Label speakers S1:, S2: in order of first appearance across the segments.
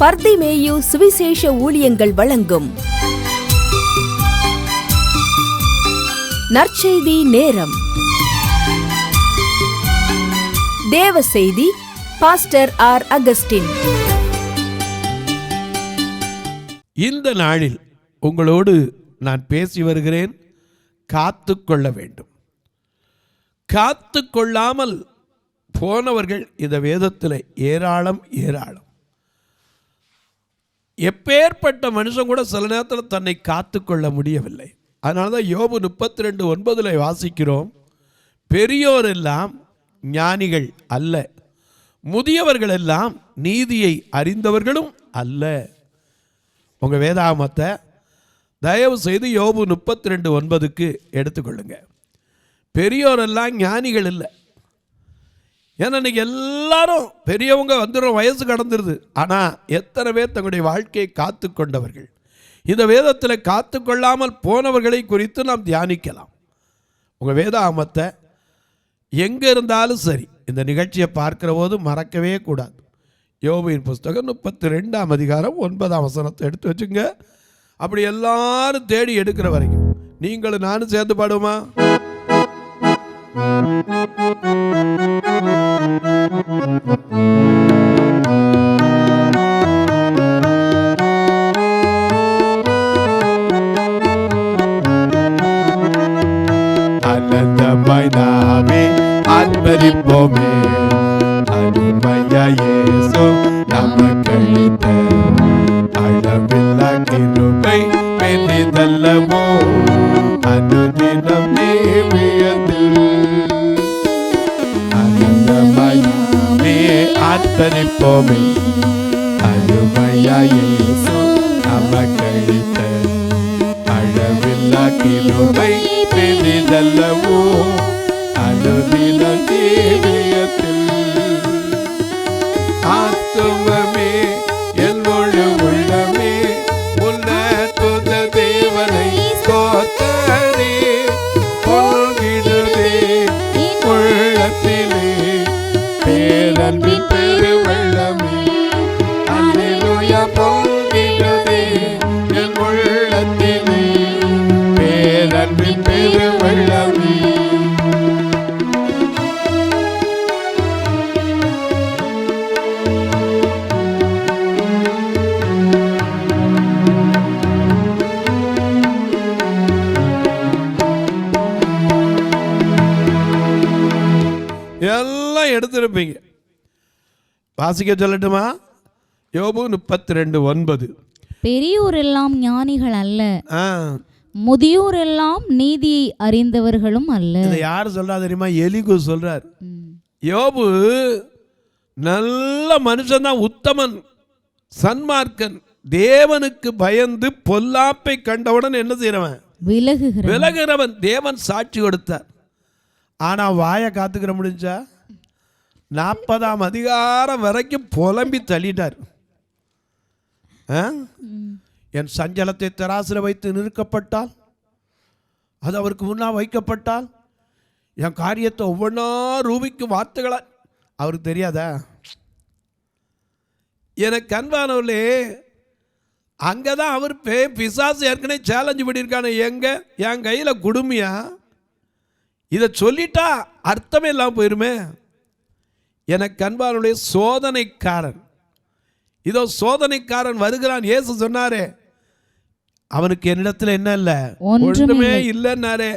S1: பர்திமேயு சுவிசேஷ ஊழியங்கள் வழங்கும் நற்செய்தி நேரம். தேவ செய்தி பாஸ்டர் ஆர். அகஸ்டின்.
S2: இந்த நாளில் உங்களோடு நான் பேசி வருகிறேன். காத்து கொள்ள வேண்டும். காத்து கொள்ளாமல் போனவர்கள் இந்த வேதத்தில் ஏராளம். எப்பேற்பட்ட மனுஷன் கூட சில நேரத்தில் தன்னை காத்து கொள்ள முடியவில்லை. அதனால தான் யோபு 32:9 வாசிக்கிறோம், பெரியோர் எல்லாம் ஞானிகள் அல்ல, முதியவர்கள் எல்லாம் நீதியை அறிந்தவர்களும் அல்ல. உங்கள் வேதாகமத்தை தயவு செய்து யோபு 32:9 எடுத்துக்கொள்ளுங்க. பெரியோரெல்லாம் ஞானிகள் இல்லை. ஏன்னா இன்னைக்கு எல்லாரும் பெரியவங்க வந்துடும், வயசு கடந்துருது. ஆனால் எத்தனை பேர் தங்களுடைய வாழ்க்கையை காத்து கொண்டவர்கள்? இந்த வேதத்தில் காத்து கொள்ளாமல் போனவர்களை குறித்து நாம் தியானிக்கலாம். உங்கள் வேதாகமத்தை எங்கே இருந்தாலும் சரி, இந்த நிகழ்ச்சியை பார்க்கிற போது மறக்கவே கூடாது. யோபுவின் புஸ்தகம் 32ஆம் அதிகாரம் 9ஆம் வசனத்தை எடுத்து வச்சுங்க. அப்படி எல்லாரும் தேடி எடுக்கிற வரைக்கும் நீங்களும் நானும் சேர்ந்து பாடுவோமா?
S3: ஆனந்தமாய் நாமே ஆர்ப்பரிப்போமே, அருமையா இயேசு நமக்களித்த அளவில்லா கிருபை பெரிதல்லவோ, அனுதினம் தேவியதில். ஆனந்தமாய் நாமே ஆர்ப்பரிப்போமே, அருமையா இயேசு நமக்களித்த அளவில்லா கிருபை பெரிதல்லவோ, அனுதினம் தேவியதில். ஆத்துமமே என் முழு உள்ளமே உன்னத தேவனை ஸ்தோத்திரே, பொங்கிடுதே உள்ளத்திலே பேரன்பின் பெருவெள்ளமே. அல்லேலூயா, பொங்கிடுதே என் உள்ளத்திலே பேரன்பின் பெருவெள்ளமே.
S2: எல்லாம் எடுத்திருப்பீங்க. வாசிக்க சொல்லட்டுமா? யோபு 32:9.
S4: பெரியோர் எல்லாம் ஞானிகள் அல்ல, முதியோர் எல்லாம் நீதியை அறிந்தவர்களும் அல்ல.
S2: இதை யார் சொல்றா தெரியுமா? எலிகு சொல்றார். யோபு நல்ல மனுஷன், உத்தமன், சன்மார்க்கன், தேவனுக்கு பயந்து பொல்லாப்பை கண்டவுடன் என்ன செய்யறவன்? விலகுகிறவன். தேவன் சாட்சி கொடுத்தார். ஆனா வாயை காத்துக்கிற முடிஞ்சா? 40ஆம் அதிகாரம் வரைக்கும் புலம்பி தள்ளிட்டார். என் சஞ்சலத்தை தராசில வைத்து நிறுக்கப்பட்டால், அது அவருக்கு முன்னா வைக்கப்பட்டால், என் காரியத்தை ஒவ்வொன்றா ரூபிக்கும் வார்த்தைகளா அவருக்கு தெரியாதா? எனக்கு அன்பானவர்களே, அங்கதான் அவர் பிசாசு ஏற்கனவே சேலஞ்சு பண்ணியிருக்கான. எங்க என் கையில் குடுமையா? இதை சொல்லிட்டா அர்த்தமே இல்லாமல் போயிருமே. எனக்கு அன்பானுடைய சோதனைக்காரன், இதோ சோதனைக்காரன் வருகிறான். இயேசு சொன்னாரே, அவனுக்கு என்னிடத்துல என்ன இல்லை? ஒன்றுமே இல்லைன்னாரே.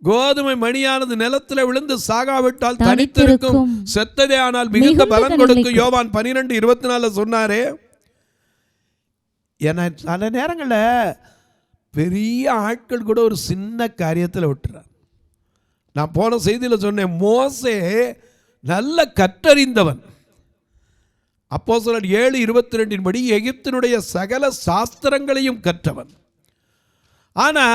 S2: கோதுமை மணியானது நிலத்தில் விழுந்து சாகாவிட்டால் தனித்திருக்கும், செத்ததே ஆனால் மிகுந்த பலன் கொடுக்கும். யோவான் 12:24 சொன்னாரே. என சில நேரங்களில் பெரிய ஆட்கள் கூட ஒரு சின்ன காரியத்தில் விட்டுறார். நான் போன செய்தியில் சொன்னேன், மோசே நல்ல கற்றறிந்தவன். அப்போஸ்தலர் 7:22 படி எகிப்தினுடைய சகல சாஸ்திரங்களையும் கற்றவன். ஆனா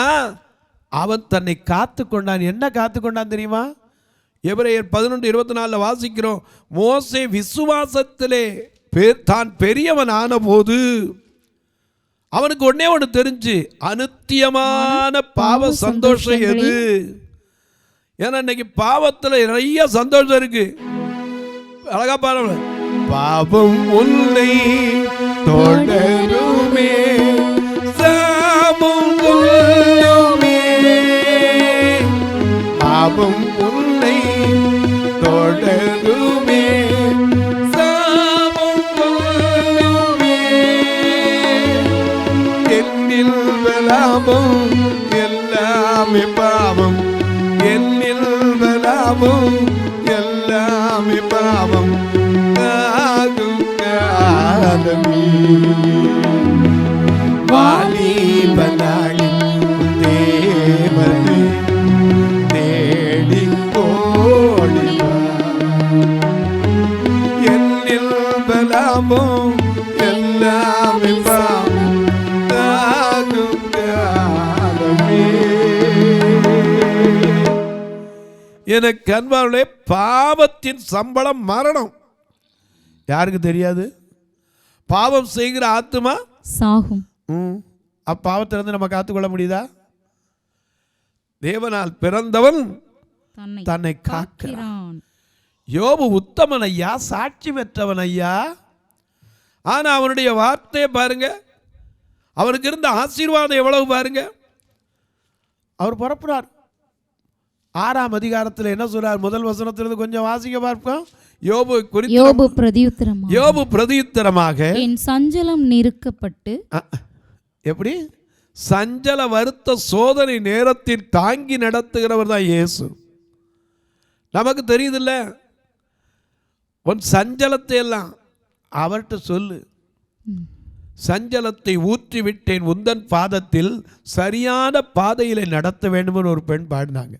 S2: அவன் தன்னை காத்து கொண்டான். என்ன காத்து கொண்டான் தெரியுமா? எபிரேயர் 11:24 வாசிக்கிறோம், மோசே விசுவாசத்திலே தான் பெரியவன் ஆன போது அவனுக்கு ஒன்னே ஒன்று தெரிஞ்சு, அநித்தியமான பாவ சந்தோஷம் எது? ஏன்னா இன்னைக்கு பாவத்தில் நிறைய சந்தோஷம் இருக்கு. அழகா பாருங்க, பாவம் உன்னை தொடருமே, சாபம் கொல்லுமே. பாவம் உன்னை தொடருமே, சாபம் கொல்லுமே. என்னில் லாபம் எல்லாமே பாவம், என்னில் லாபம் எல்லாமே பாவம். ஆகும் காலமே வாலிபனாளின் தேவனே தேடி ஓடிவா. என்னில் லாபம் எல்லாமே பாவம். ஆகும் காலமே. எனக்கு அன்பார்களே, பாவத்தின் சம்பளம் மரணம். யாருக்கு தெரியாது? பாவம் செய்கிற ஆத்துமா
S4: சாகும்.
S2: அப்பாவத்திலிருந்து நம்ம காத்துக்கொள்ள முடியுதா? தேவனால் பிறந்தவன் தன்னை காக்கிறான். யோபு உத்தமன் ஐயா, சாட்சி பெற்றவன் ஐயா. ஆனா அவனுடைய வார்த்தையை பாருங்க, அவனுக்கு இருந்த ஆசீர்வாதம் எவ்வளவு பாருங்க. அவர் புறப்படுறார். 6ஆம் அதிகாரத்தில் என்ன சொல்றார்? முதல் வசனத்திலிருந்து கொஞ்சம் வாசிக்க பார்ப்போம். யோபு பிரதியுத்தரமாக
S4: என் சஞ்சலம் நிறுக்கப்பட்டு.
S2: எப்படி? சஞ்சல வருத்த சோதனை நேரத்தில் தாங்கி நடத்துகிறவர் தான் இயேசு. நமக்கு தெரியுதில்ல, உன் சஞ்சலத்தை எல்லாம் அவர்கிட்ட சொல்லு. சஞ்சலத்தை ஊற்றி விட்டேன் உந்தன் பாதத்தில், சரியான பாதையில நடத்த வேண்டும் ஒரு பெண் பாடினாங்க.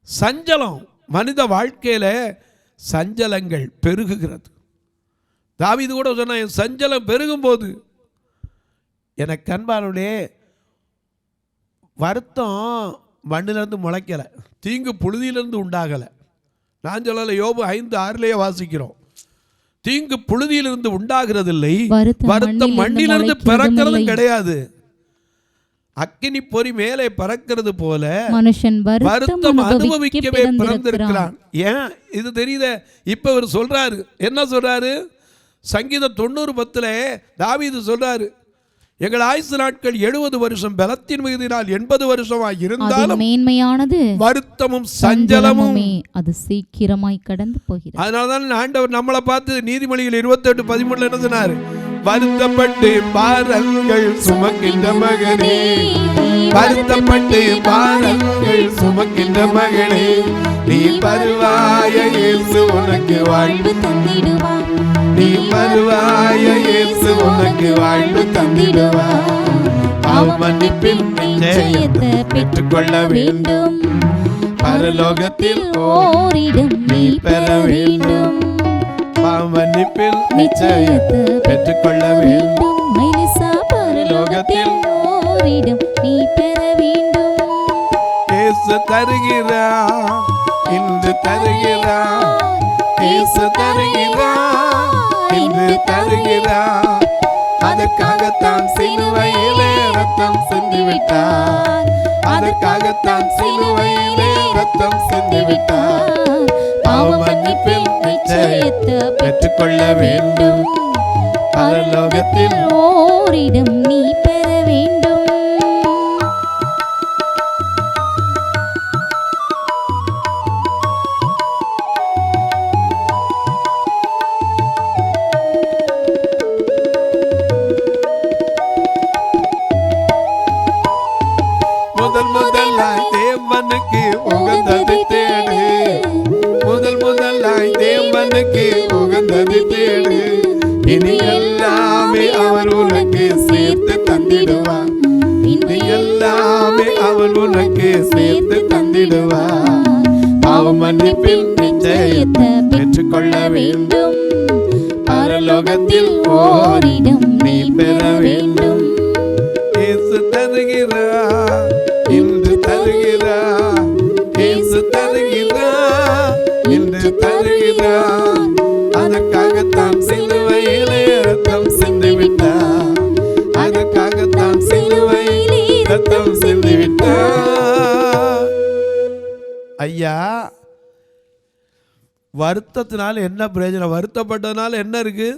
S2: சஞ்சலம் மனித வாழ்க்கையில சஞ்சலங்கள் பெருகுகிறது. தாவீது கூட சொன்ன, என் சஞ்சலம் பெருகும் போது எனக்கு அன்பானவர்களே, வருத்தம் மண்ணிலிருந்து முளைக்கலை, தீங்கு புழுதியிலிருந்து உண்டாகலை. நான் சொல்லலை, யோபு 5:6 வாசிக்கிறோம். தீங்கு புழுதியிலிருந்து உண்டாகிறதில்லை, வருத்தம் மண்ணிலிருந்து பிறக்கிறது கிடையாது. அக்கினி பொறி மேலே பறக்கிறது போல மனுஷன் வருத்தம் அனுபவிக்கவே பிறந்திருக்கிறான். ஏன் இது தெரியுத? இப்ப அவர் சொல்றாரு, என்ன சொல்றாரு? சங்கீதம் 90:10 தாவீது சொல்றாரு, எங்கள் ஆயுசு நாட்கள் 70 வருஷம், பலத்தின் மிகுதியினால் 80 வருஷமா இருந்தாலும் மேன்மையானது வருத்தமும் சஞ்சலமும்
S4: அது சீக்கிரமாய் கடந்து போகிறது.
S2: அதனாலதான் ஆண்டவர் நம்மளை பார்த்து நீதிமொழிகள் 28:13 என்ன சொன்னாரு? வருத்தப்பட்டு பாரங்கள் சுமக்கின்ற மகனே, வருத்தப்பட்டு பாரங்கள் சுமக்கின்ற மகனே, நீ வருவாய இயேசு உனக்கு வாழ்வு தந்திடுவார், நீ வருவாய இயேசு உனக்கு வாழ்வு தந்திடுவார். பாவ மன்னிப்பின் நிச்சயத்தை பெற்றுக்கொள்ள வேண்டும், பரலோகத்தில் ஓரிடம் நீ பெற வேண்டும். பாவ மன்னிப்பில் நிச்சயத்தை பெற்றுக்கொள்ள வேண்டும், பரலோகத்தில் ஓரிடம் நீ பெற வேண்டும். இயேசு தருகிறார், இன்று தருகிறார், இயேசு தருகிறார், இன்று தருகிறார். அதற்காகத்தான் சிலுவையிலே ரத்தம் சிந்திவிட்டார், அதற்காகத்தான் சிலுவையிலே ரத்தம் சிந்திவிட்டார். பாவ மன்னிப்பில் நிச்சயத்தை பெற்றுக்கொள்ள வேண்டும், பரலோகத்தில் ஓரிடம் நீ பெற வேண்டும். முதலாய் தேவனுக்கு உகந்ததை தேடு, முதலாய் தேவனுக்கு உகந்ததை தேடு. இனி எல்லாமே அவர் உனக்கு சேர்த்து தந்திடுவார், இனி எல்லாமே அவர் உனக்கு சேர்த்து தந்திடுவார். பாவ மன்னிப்பின் நிச்சயத்தை பெற்றுக்கொள்ள வேண்டும், பரலோகத்தில் ஓரிடம் நீ பெற வேண்டும். இயேசு தருகிறார், இன்று தருகிறார், இயேசு தருகிறார், இன்று தருகிறார். அதற்காகத்தான் சிலுவையிலே ரத்தம் சிந்திவிட்டார், அதற்காகத்தான் சிலுவையிலே ரத்தம் சிந்திவிட்டார். ஐயா, வருத்தத்தினால என்ன பிரயோஜனம்? வருத்தப்பட்டதுனால என்ன இருக்கு?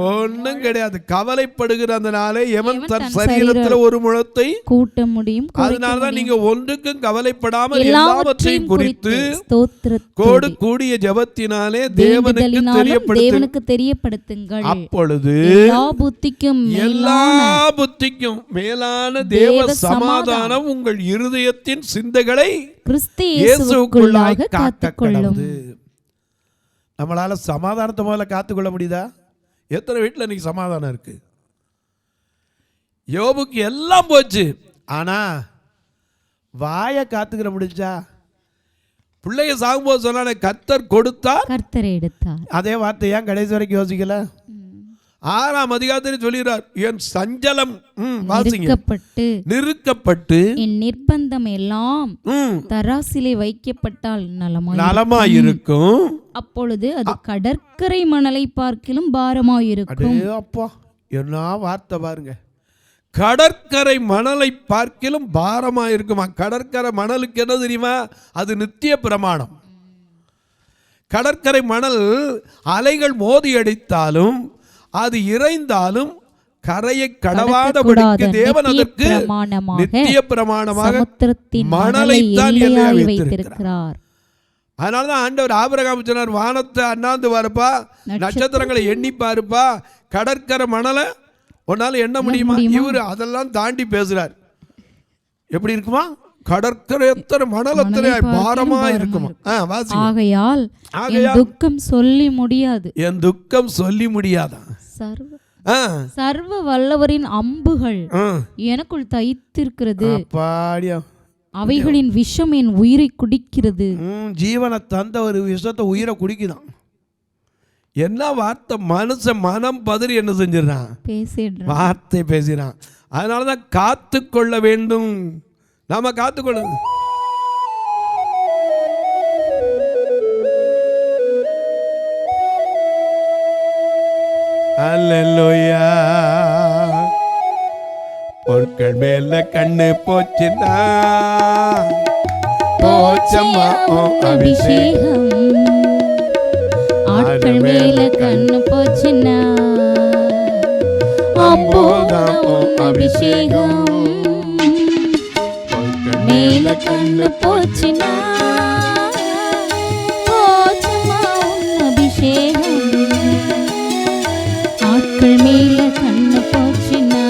S2: ஒன்றும் கிடையாது. கவலைப்படுகிற அந்த நாளே எவன் தன் சரீரத்தில் ஒரு முழத்தை
S4: கூட்ட முடியும்.
S2: அதனாலதான் நீங்க ஒன்றுக்கும் கவலைப்படாமல் எல்லாவற்றையும் குறித்து கூடிய ஜெபத்தினாலே தேவனுக்கு தெரியப்படுத்துங்கள். அப்பொழுது எல்லா புத்திக்கும் மேலான தேவ சமாதானம் உங்கள் இருதயத்தின் சிந்தைகளை கிறிஸ்து இயேசுவுக்குள்ளாக காத்துக்கொள்ளும். நம்மளால சமாதானத்தை முதல்ல காத்துக்கொள்ள முடியுதா? எத்தனை வீட்டில் இன்னைக்கு சமாதானம் இருக்கு? யோபுக்கு எல்லாம் போச்சு, ஆனா வாயை காத்துக்கிற முடிஞ்சா? பிள்ளைய சாகும்போது சொன்னானே, கர்த்தர் கொடுத்தார் கர்த்தர் எடுத்தார். அதே வார்த்தை ஏன் கடைசி வரைக்கும் யோசிக்கல? 6ஆம் அதிகாரத்தில் சொல்கிறார், என் சஞ்சலம் நிறுக்கப்பட்டு
S4: என் நிர்பந்தம் எல்லாம் தராசிலே வைக்கப்பட்டால்
S2: நலமாயிருக்கும்.
S4: அப்பொழுது அது கடற்கரை மணலை பார்க்கிலும் பாரமாயிருக்கும்.
S2: அப்பா, என்ன வார்த்தை பாருங்க! கடற்கரை மணலை பார்க்கிலும் பாரமாயிருக்குமா? கடற்கரை மணலுக்கு என்ன தெரியுமா? அது நித்திய பிரமாணம். கடற்கரை மணல் அலைகள் மோதி அடித்தாலும் அது இறைந்தாலும் கரையை கடவாதபடிக்கு தேவன் அதற்கு நித்திய பிரமாணமாக மணலைத்தான் எல்லையாக வைத்திருக்கிறார். அதனாலதான் ஆண்டவர் ஆபிரகாம் சொன்னார், வானத்தை அண்ணாந்து பாருப்பா, நட்சத்திரங்களை எண்ணி பாருப்பா, கடற்கரை மணலை உன்னால எண்ண முடியுமா? இவரு அதெல்லாம் தாண்டி பேசுறார். எப்படி இருக்குமா? கடற்கரை எத்தனை மணல் எத்தனை பாரமா இருக்குமா?
S4: ஆகையால் துக்கம் சொல்லி முடியாது.
S2: என் துக்கம் சொல்லி முடியாதா?
S4: சர்வ வல்லவரின் அம்புகள் எனக்குள் தைத்திருக்கிறது. அவைகளின் விஷம் என் உயிரை குடிக்கிறது.
S2: ஜீவனை தந்த ஒரு விஷத்தை உயிரை குடிக்குதான். என்ன வார்த்தை! மனுஷன் மனம் பதறி என்ன செஞ்சிடறான்? வார்த்தை பேசுறான். அதனாலதான் காத்து கொள்ள வேண்டும். நாம காத்துக்கொள்ளணும். அல்லேலூயா. பொருட்கள் மேல கண்ணு போச்சுன்னா போச்சம்மா அபிஷேகம்.
S4: ஆட்கள் மேல கண்ணு போச்சுன்னா அபிஷேகம். மேல கண்ணு போச்சுன்னா போச்சம்மா அபிஷேகம். ஆட்கள் மேல கண்ணு போச்சுன்னா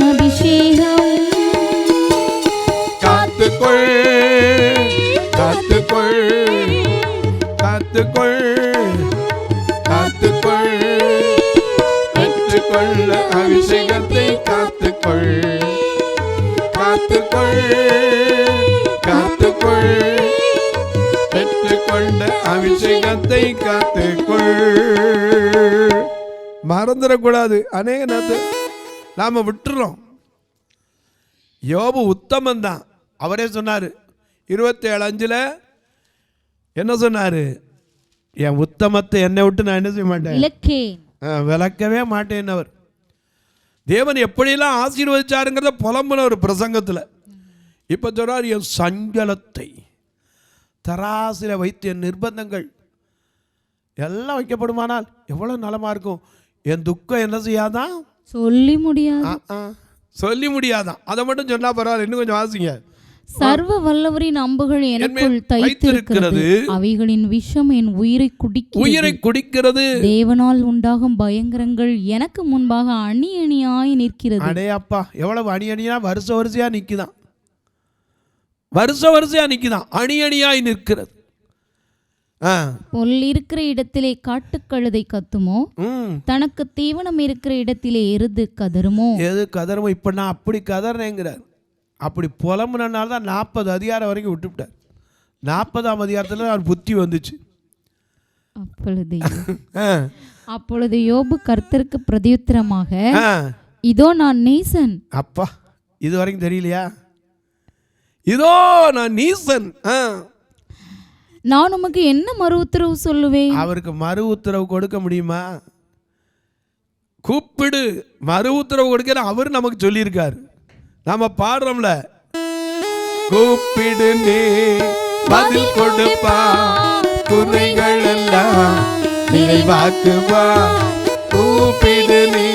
S4: அபிஷேகம்.
S2: காத்துக்கொள் காத்துக்கொள் காத்துக்கொள் காத்துக்கொள், பெற்றுக்கொள்ள அபிஷேகத்தை காத்துக்கொள் காத்துக்கொள் காத்துக்கொள், பெற்றுக்கொண்ட அபிஷேகத்தை காத்துக்கொள். மறந்துடக்கூடாது. அநேக நேரத்தில் நாம விட்டுறோம். யோபு உத்தமன் தான். அவரே சொன்னார் 27:5 என்ன சொன்னாரு? என் உத்தமத்தை என்னை விட்டு நான் என்ன செய்ய மாட்டேன், விளக்கவே மாட்டேன். அவர் தேவன் எப்படியெல்லாம் ஆசீர்வதிச்சாருங்கிறத புலம்புன ஒரு பிரசங்கத்தில் இப்போ சொல்றார், என் சஞ்சலத்தை தராசில வைத்து என் நிர்பந்தங்கள் எல்லாம் வைக்கப்படுமானால் எவ்வளவு நலமா இருக்கும். என் துக்கம் என்ன செய்யாதான்?
S4: சொல்லி முடியாது.
S2: சொல்லி முடியாதான். அதை மட்டும் சொன்னா பரவாயில்ல. இன்னும் கொஞ்சம் வாசிங்க.
S4: சர்வ வல்லவரின் அம்புகள் எனக்குள் தைத்திருக்கிறது. அவைகளின் விஷம் என் உயிரை குடிக்கிறது. தேவனால் உண்டாகும் பயங்கரங்கள் எனக்கு முன்பாக அணி அணியாய் நிற்கிறது.
S2: அடே அப்பா, எவ்வளவு அணி அணியா வருஷ வரிசையா நிக்குதான். வருஷ வரிசையா நிக்குதான். அணி அணியாய் நிற்கிறது.
S4: பொல் இருக்கிற இடத்திலே காட்டுக்கழுதை கத்துமோ, தனக்கு தீவனம் இருக்கிற இடத்திலே எருது கதறுமோ.
S2: எது கதறுமோ? இப்ப நான் அப்படி கதறேங்கிறார். அப்படி புலம்புனால தான் 40 அதிகாரம் வரைக்கும் விட்டுவிட்டார். 40ஆம் அதிகாரத்தில் அவர் புத்தி வந்துச்சு.
S4: அப்பொழுது யோபு கர்த்தருக்கு பிரதியுத்தரமாக, இதோ நான் நீசன்.
S2: அப்பா, இது வரைக்கும் தெரியலையா? இதோ நான் நீசன்.
S4: நான் உமக்கு என்ன மறு உத்தரவு சொல்லுவேன்?
S2: அவருக்கு மறு உத்தரவு கொடுக்க முடியுமா? கூப்பிடு, மறு உத்தரவு கொடுக்கிற அவர் நமக்கு சொல்லியிருக்காரு. நாம பாடுறோம்ல, கூப்பிடு நீ
S3: பதில் கொடுப்பார், குறைகள் எல்லாம் நிறைவாக்குவார். கூப்பிடு நீ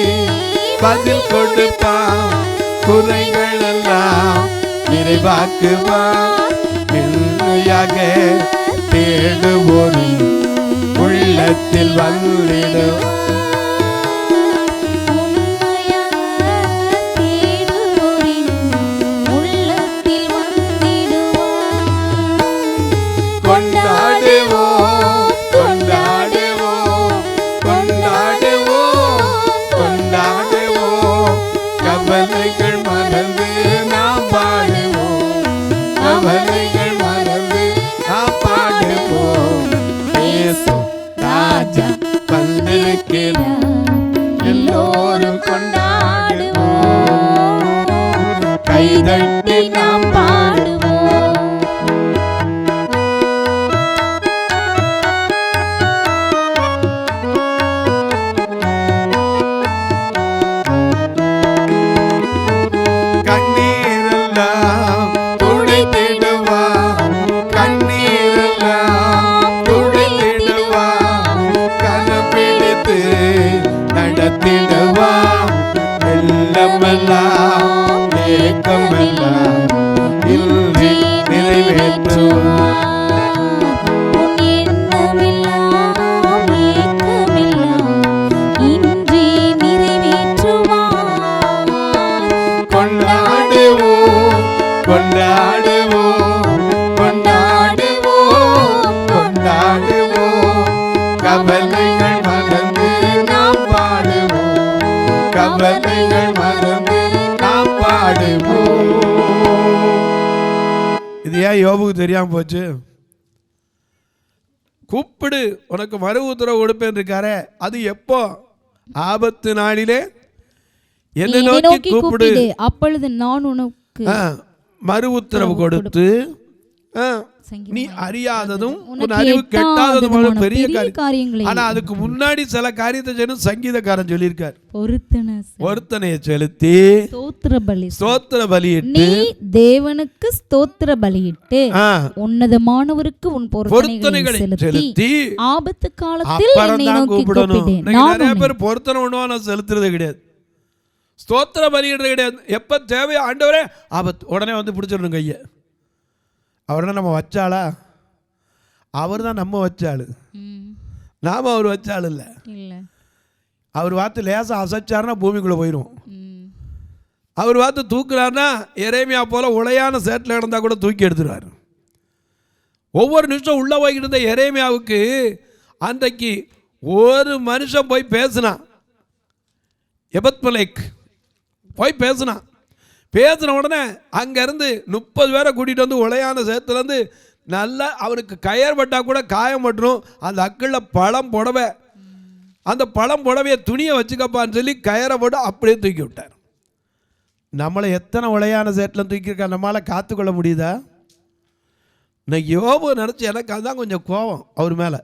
S3: பதில் கொடுப்பார், குறைகள் எல்லாம் நிறைவாக்குவார். உண்மையாக தேடுவோரின் உள்ளத்தில் வந்திடுவார். கொண்டாடுவோம் கொண்டாடுவோம் கொண்டாடுவோம் கொண்டாடுவோம், கவலைகள் மறந்து நாம் பாடுவோம், கவலைகள் மறந்து நாம் பாடுவோம். இயேசு ராஜா வந்திருக்கிறார், எல்லோரும் கொண்டாடுவோம், கைதட்டி நாம் பாடுவோம். கண்ணீரெல்லாம் துடைத்திடுவார், கண்ணீரெல்லாம் துடைத்திடுவார், கரம் பிடித்து நடத்திடுவார். வெள்ளமெல்லாம் ஏக்கமெல்லாம் இன்றி நிறைவேற்றுவார். கொண்டாடுவோம் கொண்டாடுவோம் கொண்டாடுவோம் கொண்டாடுவோம், கவலைகள் மறந்து நாம் பாடுவோம், கவலைகள் மறந்து நாம் பாடுவோம்.
S2: இது ஏன் யோபுக்கு தெரியாம போச்சு? கூப்பிடு, உனக்கு மறு உத்தரவு கொடுப்பேன் இருக்காரே, அது எப்போ? ஆபத்து நாளிலே என்னை நோக்கி கூப்பிடு,
S4: அப்பொழுது நான் உனக்கு
S2: மறு உத்தரவு கொடுத்து நீ அறியாததும் உன் அறிவு கெட்டாததுமான பெரிய காரியங்களை. ஆனா அதுக்கு முன்னாடி சில காரியத்தை செய்யணும். சங்கீதக்காரன் சொல்லியிருக்கார், பொருத்தனையை செலுத்தி ஸ்தோத்திர பலியிட்டு, நீ தேவனுக்கு ஸ்தோத்திர பலியிட்டு உன்னதமானவருக்கு உன் பொருத்தனைகளை செலுத்தி ஆபத்து காலத்தில் என்னை நோக்கி கூப்பிடணும். நிறைய பேர் பொருத்தனை ஒண்ணுவா செலுத்துறது கிடையாது, ஸ்தோத்திர பலியிடுறது கிடையாது. எப்ப தேவையோ ஆண்டவரே ஆபத்து உடனே வந்து பிடிச்சிடணும் கையை. அவர் தான் நம்ம வச்சாளா? அவர் தான் நம்ம வச்சாள், நாம அவர் வச்சாள் இல்லை. அவர் பார்த்து லேசாக அசைச்சாருன்னா பூமிக்குள்ளே போயிடும். அவர் பார்த்து தூக்குறாருன்னா எரேமியா போல உளையான சேட்டில் கிடந்தா கூட தூக்கி எடுத்துருவார். ஒவ்வொரு நிமிஷம் உள்ளே போய்கிட்டு இருந்த எரேமியாவுக்கு அன்றைக்கு ஒரு மனுஷன் போய் பேசினான். எபத்மலேக் போய் பேசினான். பேசின உடனே அங்கேருந்து 30 பேரை கூட்டிகிட்டு வந்து உளையான சேத்துலேருந்து நல்லா அவனுக்கு கயர் பட்டால் கூட காயம் பட்டுரும். அந்த அக்கிளில் பழம் புடவை, அந்த பழம் புடவையை துணியை வச்சுக்கப்பான்னு சொல்லி கயரை போட்டு அப்படியே தூக்கி விட்டார். நம்மளை எத்தனை உளையான சேட்டில் தூக்கியிருக்கா, நம்மளால் காத்துக்கொள்ள முடியுதா? நான் யோபு நினச்சி எனக்கு அதுதான் கொஞ்சம் கோபம் அவர் மேலே.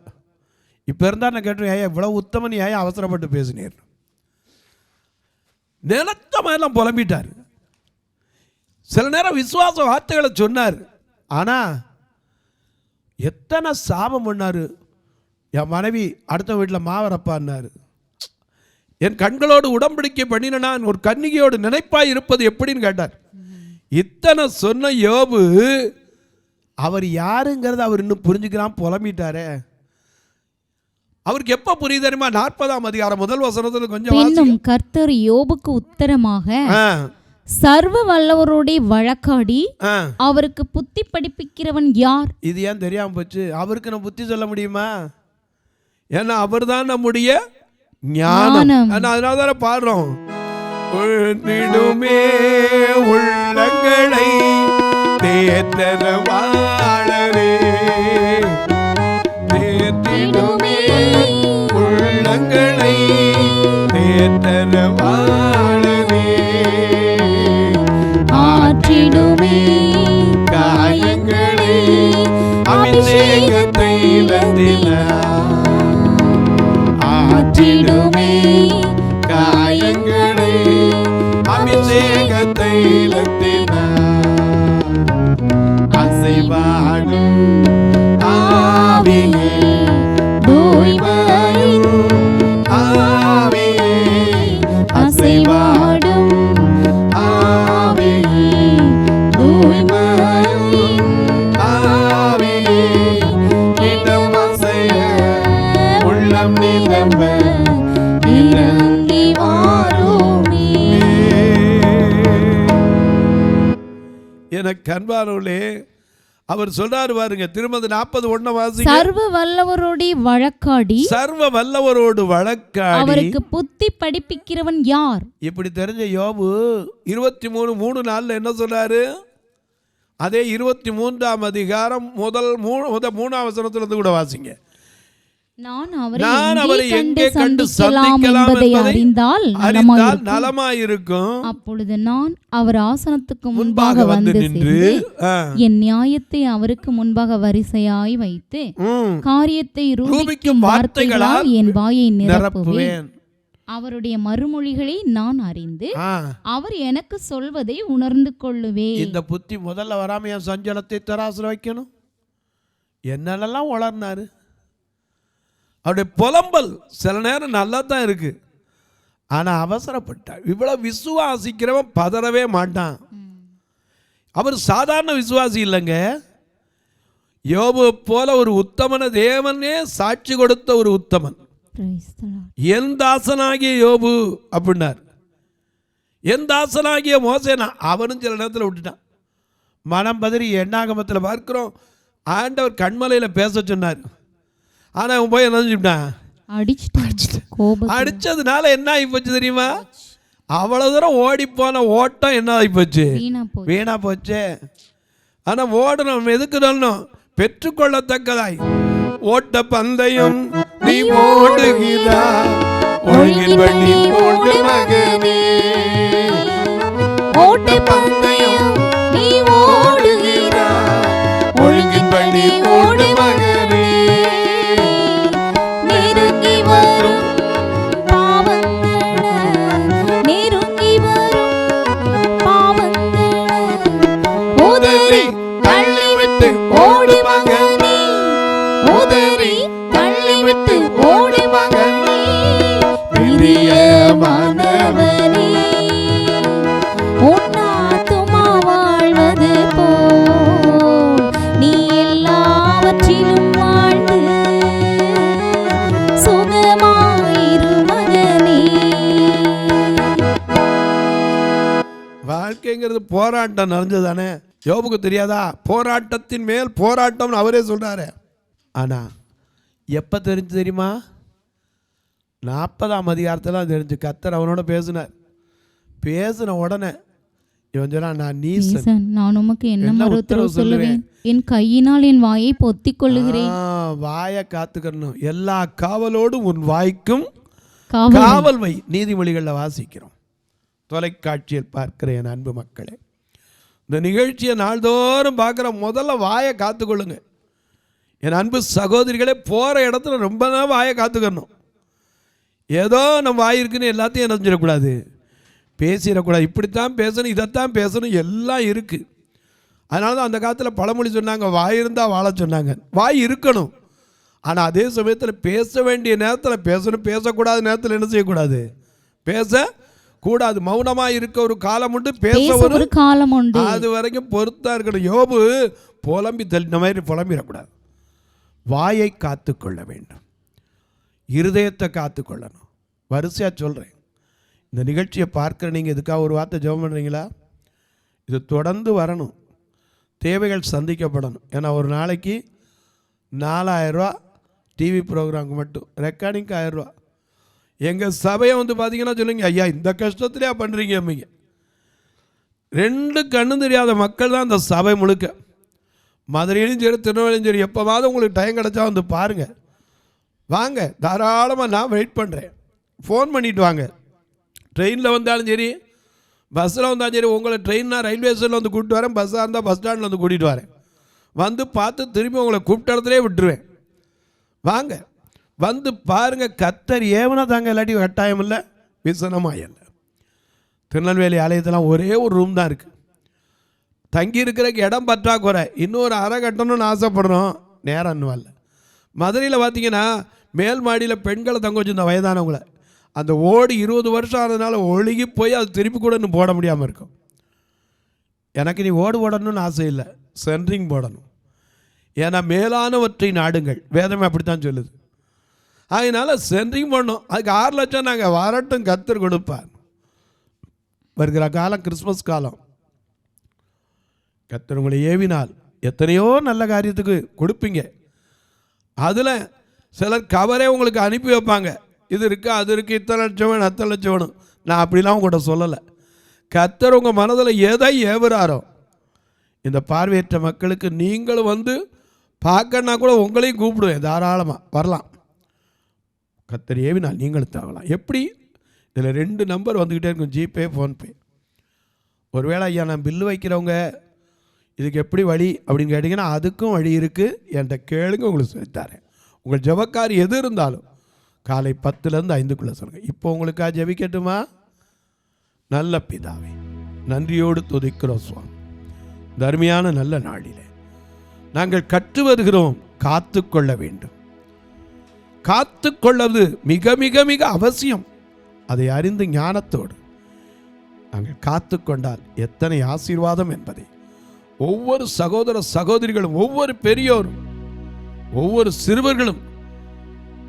S2: இப்போ இருந்தால் நான் கேட்டேன், ஏன் இவ்வளோ உத்தமன் ஏன் அவசரப்பட்டு பேசினேன்? நினைத்த மாதிரிலாம் புலம்பிட்டார். சில நேரம் விசுவாச வார்த்தைகளை சொன்னார், ஆனால் எத்தனை சாபம் பண்ணார். என் மனைவி அடுத்த வீட்டில் மாவரப்பான்னாரு, என் கண்களோடு உடன்படிக்கை பண்ணின நான் ஒரு கன்னிகையோடு நினைப்பாய் இருப்பது எப்படின்னு கேட்டார். இத்தனை சொன்ன யோபு அவர் யாருங்கிறத அவர் இன்னும் புரிஞ்சுக்கிறான், புலம்பிட்டாரே. அவருக்கு எப்ப புரியுது தெரியுமா? 40ஆம் அதிகாரம் முதல் வசனத்துல கொஞ்சம்
S4: கர்த்தர் யோபுக்கு உத்தரமாக சர்வ வல்லவரோட வழக்காடி அவருக்கு புத்தி படிப்பிக்கிறவன் யார்? இது
S2: ஏன் தெரியாம போச்சு? அவருக்கு நம்ம புத்தி சொல்ல முடியுமா? ஏன்னா அவர் தான் நம்முடைய ஞானம். அதனால தானே பாடுறோம், உள்ளங்களை தேற்றரவாளரே, தேற்றிடுமே உள்ளங்களை தேற்றரவாளரே, ஆற்றிடுமே காயங்களை அபிஷேகத்தை ஆற்றிடுமே காயங்களை அபிஷேகத்தை அசைவாடும் கண்பானவர்களே, அவர் சொல்றாரு பாருங்க, திருமதி 40:1 வாசிங்க.
S4: சர்வ வல்லவரோடு வழக்காடி,
S2: சர்வ வல்லவரோடு வழக்காடி
S4: அவருக்கு புத்தி படிப்பிக்கிறவன் யார்?
S2: இப்படி தெரிஞ்ச யோபு 23:3 என்ன சொல்றாரு? அதே 23ஆம் அதிகாரம் முதல் 3ஆம் வசனத்திலிருந்து கூட வாசிங்க.
S4: நான் அவரை எங்கே கண்டு சந்திக்கலாம் என்பதை அறிந்தால்
S2: நலமாயிருக்கும்.
S4: அப்பொழுது நான் அவர் ஆசனத்துக்கு முன்பாக வந்து நின்று என் நியாயத்தை அவருக்கு முன்பாக வரிசையாய் வைத்து காரியத்தை ரூபிக்கும் வார்த்தைகளால் என் வாயை நிரப்புவேன். அவருடைய மறுமொழிகளை நான் அறிந்து அவர் எனக்கு சொல்வதை உணர்ந்து கொள்ளுவேன்.
S2: இந்த புத்தி முதல்ல வராம என் சஞ்சலத்தை தராசுல வைக்கணும். என்னெல்லாம் வளர்னாரு. அவருடைய புலம்பல் சில நேரம் நல்லா தான் இருக்கு, ஆனா அவசரப்பட்டார். இவ்வளவு விசுவாசிக்கிறவன் பதறவே மாட்டான். அவர் சாதாரண விசுவாசி இல்லைங்க. யோபு போல ஒரு உத்தமன தேவனே சாட்சி கொடுத்த ஒரு உத்தமன். என் தாசனாகிய யோபு அப்படின்னார். என் தாசனாகிய மோசேனா அவனும் சில நேரத்தில் விட்டுட்டான். மனம் பதறி எண்ணாகமத்தில் பார்க்கிறோம், ஆண்டவர் கண்மலையில் பேச சொன்னார். ஆனால் அவன் போய் என்ன செஞ்சுட்டான்? அடிச்சதுனால என்ன ஆகி போச்சு தெரியுமா? அவ்வளவு தூரம் ஓடி போன ஓட்டம் என்ன ஆகி போச்சு? வீணா போச்சு. ஆனால் ஓடணும், எதுக்கு சொல்லணும்? பெற்றுக்கொள்ளத்தக்கதாய் ஓட்ட பந்தயம் நீ ஓடுகிறாய், ஒழுங்கின் வழி ஓடு மகனே.
S4: ஓட்ட பந்தயம் நீ ஓடுகிறாய்,
S2: ஒழுங்கின் வழி ஓடு மகனே.
S4: நெருங்கி வரும் பாவங்கள், நெருங்கி வரும் பாவங்கள் உதறி தள்ளிவிட்டு ஓடு மகனே, உதறி தள்ளிவிட்டு ஓடு மகனே. பிரியமானவனே, உன் ஆத்துமா வாழ்வது போல் நீ எல்லாவற்றிலும் வாழ்ந்து சுகமாயிரு மகனே.
S2: வாழ்க்கைங்கிறது போராட்டம் நிறைஞ்சதானே. யோபுக்கு தெரியாதா? போராட்டத்தின் மேல் போராட்டம் அவரே சொல்றாரு. ஆனா எப்ப தெரிஞ்சு தெரியுமா? 40ஆம் அதிகாரத்தில் தெரிஞ்சு. கர்த்தர் அவனோட பேசினார். பேசின உடனே இவன் சொன்னா, நான் நீசன்,
S4: நான் உமக்கு என்ன உத்தரவு சொல்லுவேன்? என் கையினால் என் வாயை பொத்திக் கொள்ளுகிறேன்.
S2: வாயை காத்துக்கணும். எல்லா காவலோடும் உன் வாய்க்கும் காவல் வை. நீதிமொழிகளில் வாசிக்கிறோம். தொலைக்காட்சியில் பார்க்கிற என் அன்பு மக்களே, இந்த நிகழ்ச்சியை நாள்தோறும் பார்க்குற முதல்ல வாயை காத்துக்கொள்ளுங்க. என் அன்பு சகோதரிகளே, போகிற இடத்துல ரொம்ப நாள் வாயை காத்துக்கணும். ஏதோ நம்ம வாய் இருக்குன்னு எல்லாத்தையும் என்ன செஞ்சிடக்கூடாது, பேசிடக்கூடாது. இப்படித்தான் பேசணும், இதைத்தான் பேசணும், எல்லாம் இருக்குது. அதனால தான் அந்த காலத்தில் பழமொழி சொன்னாங்க, வாய் இருந்தால் வாழ சொன்னாங்க. வாய் இருக்கணும், ஆனால் அதே சமயத்தில் பேச வேண்டிய நேரத்தில் பேசணும், பேசக்கூடாத நேரத்தில் என்ன செய்யக்கூடாது, பேசக்கூடாது. மௌனமாக இருக்க ஒரு காலம் உண்டு, பேச ஒரு
S4: காலம் உண்டு.
S2: அது வரைக்கும் பொறுத்தா இருக்கணும். யோபு புலம்பி தள்ளின மாதிரி புலம்பிடக்கூடாது. வாயை காத்துக்கொள்ள வேண்டும், இருதயத்தை காத்துக்கொள்ளணும். வரிசையாக சொல்கிறேன். இந்த நிகழ்ச்சியை பார்க்குற நீங்கள் இதுக்காக ஒரு வார்த்தை ஜெபம் பண்ணுறீங்களா? இது தொடர்ந்து வரணும், தேவைகள் சந்திக்கப்படணும். ஏன்னா ஒரு நாளைக்கு 4000 ரூபா டிவி ப்ரோக்ராமுக்கு மட்டும், ரெக்கார்டிங்க்கு 1000 ரூபா. எங்கள் சபையை வந்து பார்த்தீங்கன்னா சொல்லுங்க, ஐயா இந்த கஷ்டத்துலேயே பண்ணுறீங்க அம்மிங்க. 2 கண்ணு தெரியாத மக்கள் தான் இந்த சபை முழுக்க. மதுரையிலும் சரி திருநெல்வேலியும் சரி, எப்போவாவது உங்களுக்கு டைம் கிடச்சா வந்து பாருங்கள், வாங்க, தாராளமாக நான் வெயிட் பண்ணுறேன். ஃபோன் பண்ணிவிட்டு வாங்க. ட்ரெயினில் வந்தாலும் சரி, பஸ்ஸில் வந்தாலும் சரி. உங்களை ட்ரெயின்னா ரயில்வே ஸ்டேஷனில் வந்து கூப்பிட்டு வரேன், பஸ்ஸாக இருந்தால் பஸ் ஸ்டாண்டில் வந்து கூட்டிகிட்டு வரேன். வந்து பார்த்து திரும்பி உங்களை கூப்பிட்ட இடத்துலே விட்டுருவேன். வாங்க, வந்து பாருங்கள். கர்த்தர் ஏவனா தாங்க, இல்லாட்டி கட்டாயம் இல்லை, விசனமாக இல்லை. திருநெல்வேலி ஆலயத்தெல்லாம் ஒரே ஒரு ரூம் தான் இருக்குது. தங்கி இருக்கிறக்கு இடம் பற்றாக்குறை. இன்னொரு அறை கட்டணும்னு ஆசைப்படுறோம், நேரம் இன்னும் வரல. மதுரையில் பார்த்தீங்கன்னா மேல் மாடியில் பெண்களை தங்க வச்சுருந்த வயதானவங்களை, அந்த ஓடி 20 வருஷம் ஆனதுனால ஒழுகி போய் அது திருப்பி கூட இன்னும் போட முடியாமல் இருக்கும். எனக்கு நீ ஓடு போடணும்னு ஆசை இல்லை, சென்ட்ரிங் போடணும். ஏன்னா மேலானவற்றை நாடுங்கள், வேதமே அப்படித்தான் சொல்லுது. அதனால் சென்ட்ரிங் போடணும். அதுக்கு 6 லட்சம் நாங்கள் வரட்டும், கர்த்தர் கொடுப்பார். வருகிற காலம் கிறிஸ்மஸ் காலம். கர்த்தர் உங்களை ஏவினால் எத்தனையோ நல்ல காரியத்துக்கு கொடுப்பீங்க. அதில் சிலர் கவரே உங்களுக்கு அனுப்பி வைப்பாங்க, இது இருக்குது அது இருக்குது, இத்தனை லட்சம் வேணும் அத்தனை லட்சம் வேணும். நான் அப்படிலாம் உங்கள்கிட்ட சொல்லலை. கர்த்தர் உங்கள் மனதில் எதை ஏவுறாரோ, இந்த பார்வையற்ற மக்களுக்கு நீங்களும் வந்து பார்க்கணுன்னா கூட உங்களையும் கூப்பிடுவேன், தாராளமாக வரலாம். கர்த்தர் ஏவினால் நீங்களும் தாங்கலாம். எப்படி? இதில் 2 நம்பர் வந்துக்கிட்டே இருக்கும், ஜிபே ஃபோன்பே. ஒருவேளை ஐயா நான் பில்லு வைக்கிறவங்க இதுக்கு எப்படி வழி அப்படின்னு கேட்டிங்கன்னா அதுக்கும் வழி இருக்குது, என்கிட்ட கேளுங்க, உங்களுக்கு சொல்லித்தரேன். உங்கள் ஜெபக்காரி எது இருந்தாலும் காலை 10லேருந்து 5க்குள்ளே சொல்லுங்கள். இப்போ உங்களுக்காக ஜெபிக்கட்டுமா? நல்ல பிதாவே, நன்றியோடு துதிக்கிறோம் சுவாமி. தர்மியான நல்ல நாளிலே நாங்கள் கற்று வருகிறோம், காத்து கொள்ள வேண்டும். காத்து கொள்வது மிக மிக மிக அவசியம். அதை அறிந்து ஞானத்தோடு நாங்கள் காத்து கொண்டால் எத்தனை ஆசீர்வாதம் என்பதை ஒவ்வொரு சகோதர சகோதரிகளும், ஒவ்வொரு பெரியோரும், ஒவ்வொரு சிறுவர்களும்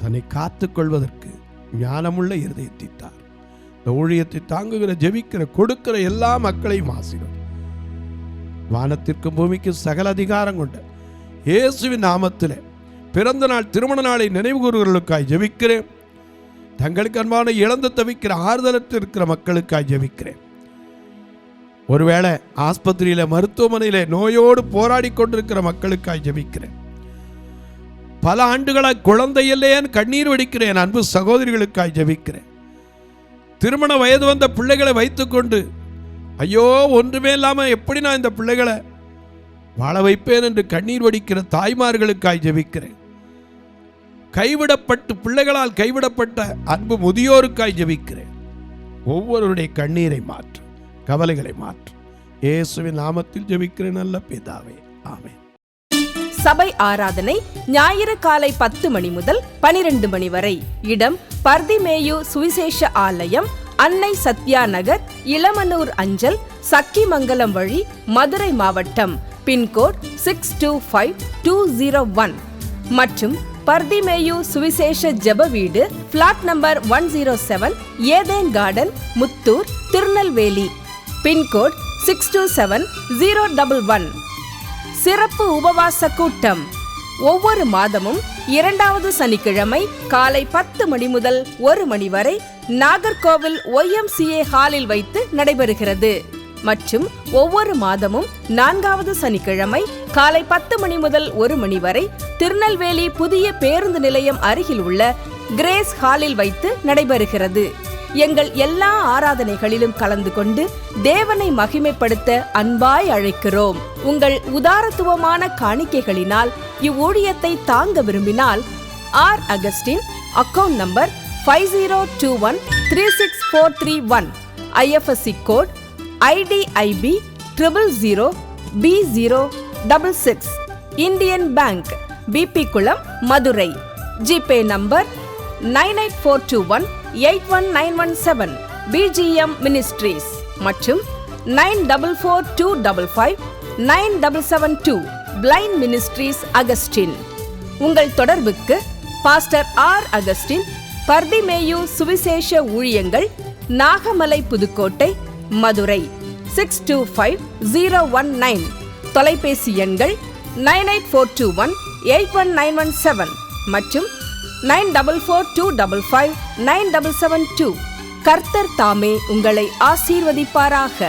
S2: தன்னை காத்து கொள்வதற்கு ஞானமுள்ள இருதயத்தை தார். இந்த ஊழியத்தை தாங்குகிற, ஜெபிக்கிற, கொடுக்கிற எல்லா மக்களையும் ஆசீர்வதி. வானத்திற்கும் பூமிக்கும் சகல அதிகாரம் கொண்ட இயேசுவின் நாமத்திலே பிறந்த நாள் திருமண நாளை நினைவு கூறுவர்களுக்காய் ஜெபிக்கிறேன். தங்களுக்கு அன்பான இழந்து தவிக்கிற, ஆறுதலற்று இருக்கிற மக்களுக்காய் ஜெபிக்கிறேன். ஒருவேளை ஆஸ்பத்திரியில், மருத்துவமனையில் நோயோடு போராடி கொண்டிருக்கிற மக்களுக்காய் ஜெபிக்கிறேன். பல ஆண்டுகளாய் குழந்தை இல்லையேன்னு கண்ணீர் வடிக்கிறேன் அன்பு சகோதரிகளுக்காய் ஜெபிக்கிறேன். திருமண வயது வந்த பிள்ளைகளை வைத்துக்கொண்டு ஐயோ ஒன்றுமே இல்லாமல் எப்படி நான் இந்த பிள்ளைகளை வாழ வைப்பேன் என்று கண்ணீர் வடிக்கிற தாய்மார்களுக்காய் ஜெபிக்கிறேன். கைவிடப்பட்டு, பிள்ளைகளால் கைவிடப்பட்ட அன்பு முதியோருக்காய் ஜெபிக்கிறேன். ஒவ்வொருவருடைய கண்ணீரை மாற்று, கவலைகளை மாற்று. இயேசுவின் நாமத்தில் ஜெபிக்கிறேன் நல்ல பிதாவே, ஆமென்.
S1: சபை ஆராதனை ஞாயிறு காலை 10 மணி முதல் 12 மணி வரை. இடம் பர்திமேயு சுவிசேஷ ஆலயம், அன்னை சத்யா நகர், இளமனூர் அஞ்சல், சக்கிமங்கலம் வழி, மதுரை மாவட்டம். பின்கோட் 625201 மற்றும் பர்திமேயு சுவிசேஷ ஜெப வீடு, flat number 107, Eden garden, Muthur, Tirunelveli. Pincode 627011. சிறப்பு உபவாச கூட்டம் ஒவ்வொரு மாதமும் 2வது சனிக்கிழமை காலை 10 மணி முதல் 1 மணி வரை நாகர்கோவில் YMCA ஹாலில் வைத்து நடைபெறுகிறது. மற்றும் ஒவ்வொரு மாதமும் 4வது சனிக்கிழமை காலை 10 மணி முதல் 1 மணி வரை திருநெல்வேலி புதிய பேருந்து நிலையம் அருகில் உள்ள கிரேஸ் ஹாலில் வைத்து நடைபெறுகிறது. எங்கள் எல்லா ஆராதனைகளிலும் கலந்து கொண்டு தேவனை மகிமைப்படுத்த அன்பாய் அழைக்கிறோம். உங்கள் உதாரத்துவமான காணிக்கைகளினால் இவ்வூழியத்தை தாங்க விரும்பினால் R. Augustin, account number 5021364331, IFSC code IDIB 000B066, Indian bank, BP Kulam, Madurai. GPay number 98421819117, BGM ministries மற்றும் 9442559772, பிளைண்ட் மினிஸ்ட்ரீஸ் அகஸ்டின். உங்கள் தொடர்புக்கு பாஸ்டர் R. அகஸ்டின், பர்திமேயு சுவிசேஷ ஊழியங்கள், நாகமலை, புதுக்கோட்டை, மதுரை 625019. தொலைபேசி எண்கள் 9842181917 மற்றும் 9442559772. கர்த்தர் தாமே உங்களை ஆசீர்வதிப்பாராக.